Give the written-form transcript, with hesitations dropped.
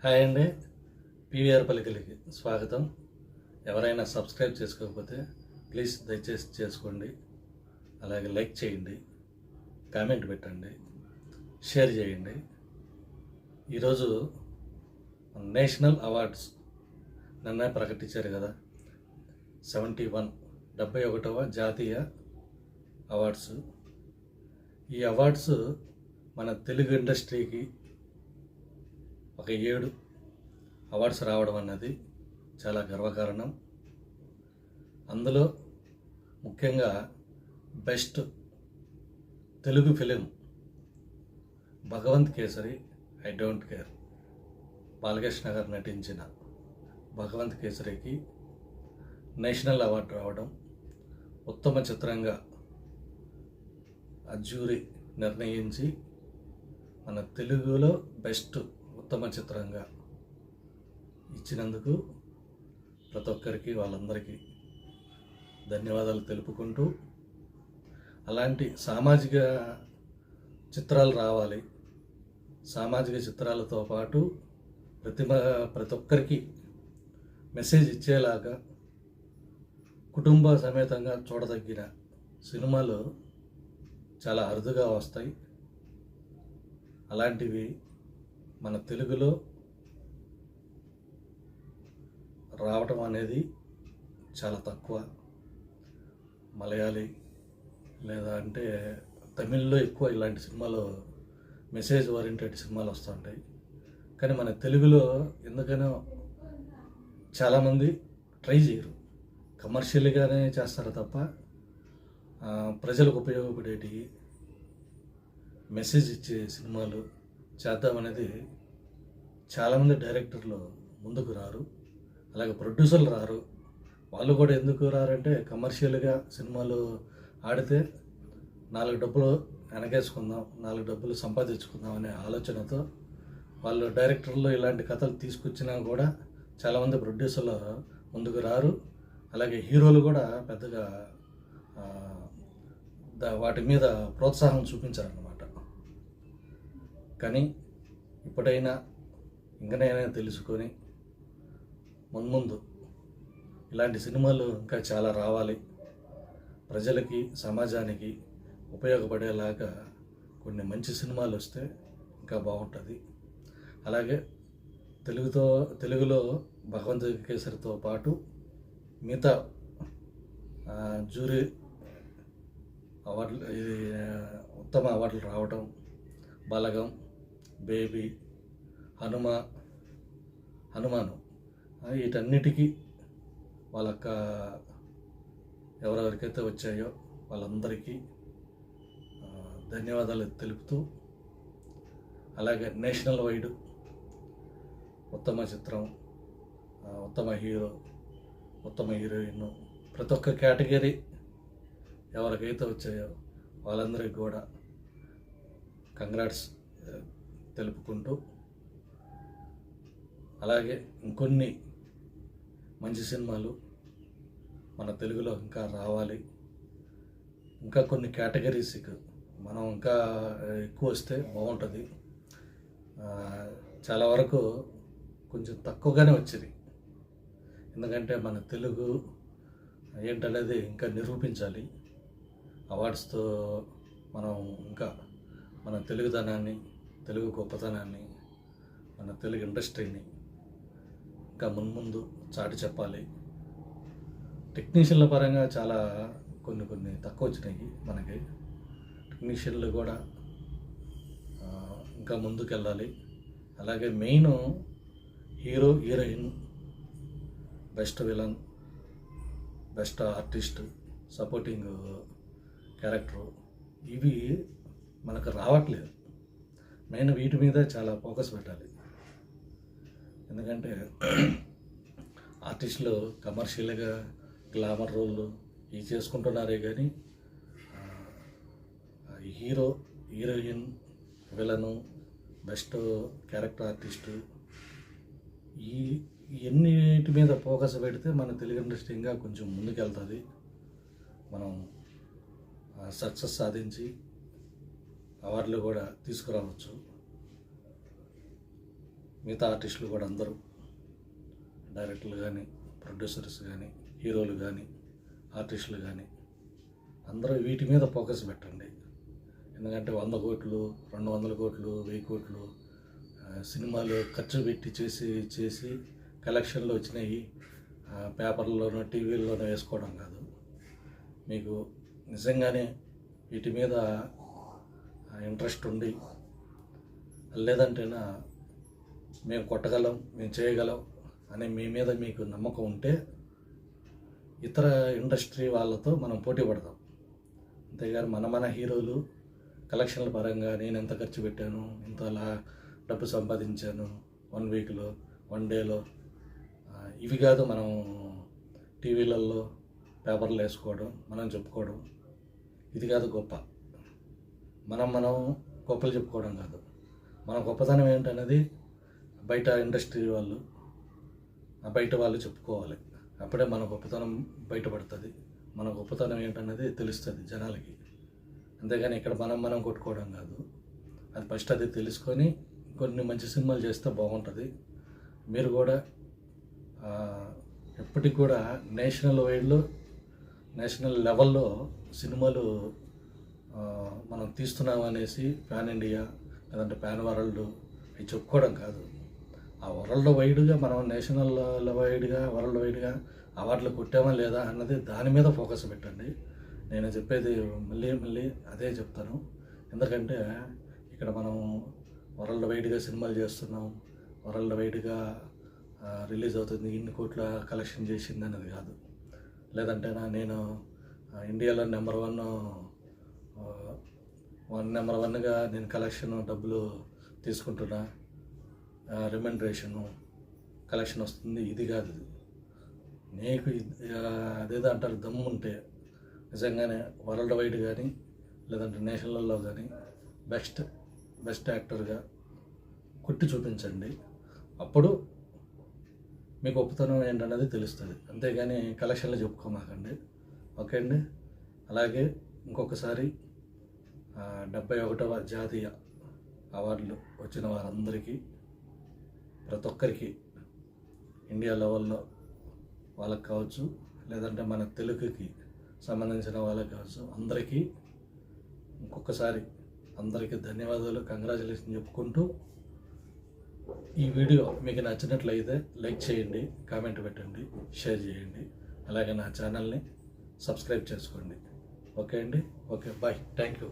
Hi అండి. PVR పలికలకి స్వాగతం. ఎవరైనా సబ్స్క్రైబ్ చేసుకోకపోతే ప్లీజ్ దయచేసి చేసుకోండి. అలాగే లైక్ చేయండి, కామెంట్ పెట్టండి, షేర్ చేయండి. ఈరోజు నేషనల్ అవార్డ్స్ నిన్న ప్రకటించారు కదా, 71వ జాతీయ అవార్డ్స్. ఈ అవార్డ్స్ మన తెలుగు ఇండస్ట్రీకి ఒక 7 అవార్డ్స్ రావడం అన్నది చాలా గర్వకారణం. అందులో ముఖ్యంగా best Telugu film Bhagavanth Kesari I don't care, Balakrishna garu నటించిన భగవంత్ కేసరికి నేషనల్ అవార్డు రావడం, ఉత్తమ చిత్రంగా జ్యూరీ నిర్ణయించి మన తెలుగులో బెస్ట్ ఉత్తమ చిత్రంగా ఇచ్చినందుకు ప్రతి ఒక్కరికి వాళ్ళందరికీ ధన్యవాదాలు తెలుపుకుంటూ, అలాంటి సామాజిక చిత్రాలు రావాలి. సామాజిక చిత్రాలతో పాటు ప్రతి ఒక్కరికి మెసేజ్ ఇచ్చేలాగా కుటుంబ సమేతంగా చూడదగిన సినిమాలు చాలా అరుదుగా వస్తాయి. అలాంటివి మన తెలుగులో రావటం అనేది చాలా తక్కువ. మలయాళీ లేదా అంటే తమిళ్లో ఎక్కువ ఇలాంటి సినిమాలు, మెసేజ్ ఓరియంటెడ్ సినిమాలు వస్తుంటాయి. కానీ మన తెలుగులో ఎందుకనో చాలామంది ట్రై చేయరు, కమర్షియల్గానే చేస్తారు తప్ప ప్రజలకు ఉపయోగపడేటివి, మెసేజ్ ఇచ్చే సినిమాలు చేద్దామనేది చాలామంది డైరెక్టర్లు ముందుకు రారు. అలాగే ప్రొడ్యూసర్లు రారు. వాళ్ళు కూడా ఎందుకు రారంటే కమర్షియల్గా సినిమాలు ఆడితే 4 డబ్బులు వెనకేసుకుందాం, 4 డబ్బులు సంపాదించుకుందాం అనే ఆలోచనతో వాళ్ళు డైరెక్టర్లు ఇలాంటి కథలు తీసుకొచ్చినా కూడా చాలామంది ప్రొడ్యూసర్లు ముందుకు రారు. అలాగే హీరోలు కూడా పెద్దగా వాటి మీద ప్రోత్సాహం చూపించారన్నమాట. కానీ ఇప్పుడైనా ఇంకనైనా తెలుసుకొని మున్ముందు ఇలాంటి సినిమాలు ఇంకా చాలా రావాలి. ప్రజలకి, సమాజానికి ఉపయోగపడేలాగా కొన్ని మంచి సినిమాలు వస్తే ఇంకా బాగుంటుంది. అలాగే తెలుగులో భగవంత్ కేసరితో పాటు మిగతా జ్యూరీ అవార్డులు, ఇది ఉత్తమ అవార్డులు రావడం, బలగం, బేబీ, హనుమాను వీటన్నిటికీ వాళ్ళక్క ఎవరెవరికైతే వచ్చాయో వాళ్ళందరికీ ధన్యవాదాలు తెలుపుతూ, అలాగే నేషనల్ వైడ్ ఉత్తమ చిత్రం, ఉత్తమ హీరో, ఉత్తమ హీరోయిన్, ప్రతి ఒక్క కేటగిరీ ఎవరికైతే వచ్చాయో వాళ్ళందరికీ కూడా కంగ్రాట్స్ తెలుపుకుంటూ, అలాగే ఇంకొన్ని మంచి సినిమాలు మన తెలుగులో ఇంకా రావాలి. ఇంకా కొన్ని కేటగిరీస్కి మనం ఇంకా ఎక్కువ వస్తే బాగుంటుంది. చాలా వరకు కొంచెం తక్కువగానే వచ్చింది. ఎందుకంటే మన తెలుగు ఏంటనేది ఇంకా నిరూపించాలి. అవార్డ్స్తో మనం ఇంకా మన తెలుగుదనాన్ని, తెలుగు గొప్పతనాన్ని, మన తెలుగు ఇండస్ట్రీని ఇంకా మున్ముందు చాటి చెప్పాలి. టెక్నీషియన్ల పరంగా చాలా కొన్ని తక్కువ వచ్చినాయి మనకి. టెక్నీషియన్లు కూడా ఇంకా ముందుకెళ్ళాలి. అలాగే main hero, heroine, best villain, best artist, supporting character, ఇవి మనకు రావట్లేదు. మెయిన్ వీటి మీద చాలా ఫోకస్ పెట్టాలి. ఎందుకంటే ఆర్టిస్టులు కమర్షియల్గా గ్లామర్ రోళ్ళు ఇవి చేసుకుంటున్నారే కానీ hero, heroine, villain, best character artist, ఇవన్నిటి మీద ఫోకస్ పెడితే మన తెలుగు ఇండస్ట్రీ ఇంకా కొంచెం ముందుకెళ్తుంది. మనం సక్సెస్ సాధించి అవార్డులు కూడా తీసుకురావచ్చు. మిగతా ఆర్టిస్టులు కూడా అందరూ డైరెక్టర్లు కానీ, ప్రొడ్యూసర్స్ కానీ, హీరోలు కానీ, ఆర్టిస్టులు కానీ అందరూ వీటి మీద ఫోకస్ పెట్టండి. ఎందుకంటే 100 కోట్లు, 200 కోట్లు, 1000 కోట్లు సినిమాలు ఖర్చు పెట్టి చేసి కలెక్షన్లు వచ్చినాయి పేపర్లోనో టీవీల్లోనో వేసుకోవడం కాదు. మీకు నిజంగానే వీటి మీద ఇంట్రెస్ట్ ఉండి, లేదంటేనా మేము కొట్టగలం, మేము చేయగలం అని మీ మీద మీకు నమ్మకం ఉంటే ఇతర ఇండస్ట్రీ వాళ్ళతో మనం పోటీ పడదాం. అంతేగాని మన హీరోలు కలెక్షన్ల పరంగా నేను ఎంత ఖర్చు పెట్టాను, ఇంతలా డబ్బు సంపాదించాను 1 వీక్లో 1 డేలో, ఇవి కాదు మనం టీవీలలో పేపర్లు వేసుకోవడం, మనం చెప్పుకోవడం. ఇది కాదు గొప్ప. మనం గొప్పలు చెప్పుకోవడం కాదు. మన గొప్పతనం ఏంటనేది బయట ఇండస్ట్రీ వాళ్ళు, బయట వాళ్ళు చెప్పుకోవాలి. అప్పుడే మన గొప్పతనం బయటపడుతుంది. మన గొప్పతనం ఏంటన్నది తెలుస్తుంది జనాలకి. అంతేగాని ఇక్కడ మనం కొట్టుకోవడం కాదు. అది ఫస్ట్ అది తెలుసుకొని కొన్ని మంచి సినిమాలు చేస్తే బాగుంటుంది. మీరు కూడా ఎప్పటికి కూడా నేషనల్ లెవెల్లో సినిమాలు మనం తీస్తున్నాం అనేసి పాన్ ఇండియా లేదంటే పాన్ వరల్డ్ అవి చెప్పుకోవడం కాదు. ఆ వరల్డ్ వైడ్గా మనం నేషనల్ వరల్డ్ వైడ్గా అవార్డులు కొట్టామా లేదా అన్నది దాని మీద ఫోకస్ పెట్టండి. నేను చెప్పేది మళ్ళీ అదే చెప్తాను. ఎందుకంటే ఇక్కడ మనం వరల్డ్ వైడ్గా సినిమాలు చేస్తున్నాం, వరల్డ్ వైడ్గా రిలీజ్ అవుతుంది, ఇన్ని కోట్ల కలెక్షన్ చేసింది అన్నది కాదు. లేదంటే నేను ఇండియాలో నెంబర్ వన్గా నేను కలెక్షన్ డబ్బులు తీసుకుంటున్నా, రిమండరేషను కలెక్షన్ వస్తుంది, ఇది కాదు. నీకు అదేదో అంటారు, దమ్ము ఉంటే నిజంగానే వరల్డ్ వైడ్ కానీ లేదంటే నేషనల్లో కానీ బెస్ట్ యాక్టర్గా కొట్టి చూపించండి. అప్పుడు మీకు గొప్పతనం ఏంటన్నది తెలుస్తుంది. అంతేగాని కలెక్షన్లు చెప్పుకోమాకండి. ఓకే అండి. అలాగే ఇంకొకసారి 71వ జాతీయ అవార్డులు వచ్చిన వారందరికీ, ప్రతి ఒక్కరికి ఇండియా లెవెల్లో వాళ్ళకి కావచ్చు, లేదంటే మన తెలుగుకి సంబంధించిన వాళ్ళకి కావచ్చు, అందరికీ ఇంకొకసారి అందరికీ ధన్యవాదాలు, కంగ్రాచులేషన్ చెప్పుకుంటూ, ఈ వీడియో మీకు నచ్చినట్లయితే లైక్ చేయండి, కామెంట్ పెట్టండి, షేర్ చేయండి. అలాగే నా ఛానల్ని సబ్స్క్రైబ్ చేసుకోండి. ఓకే అండి. Okay, bye. Thank you.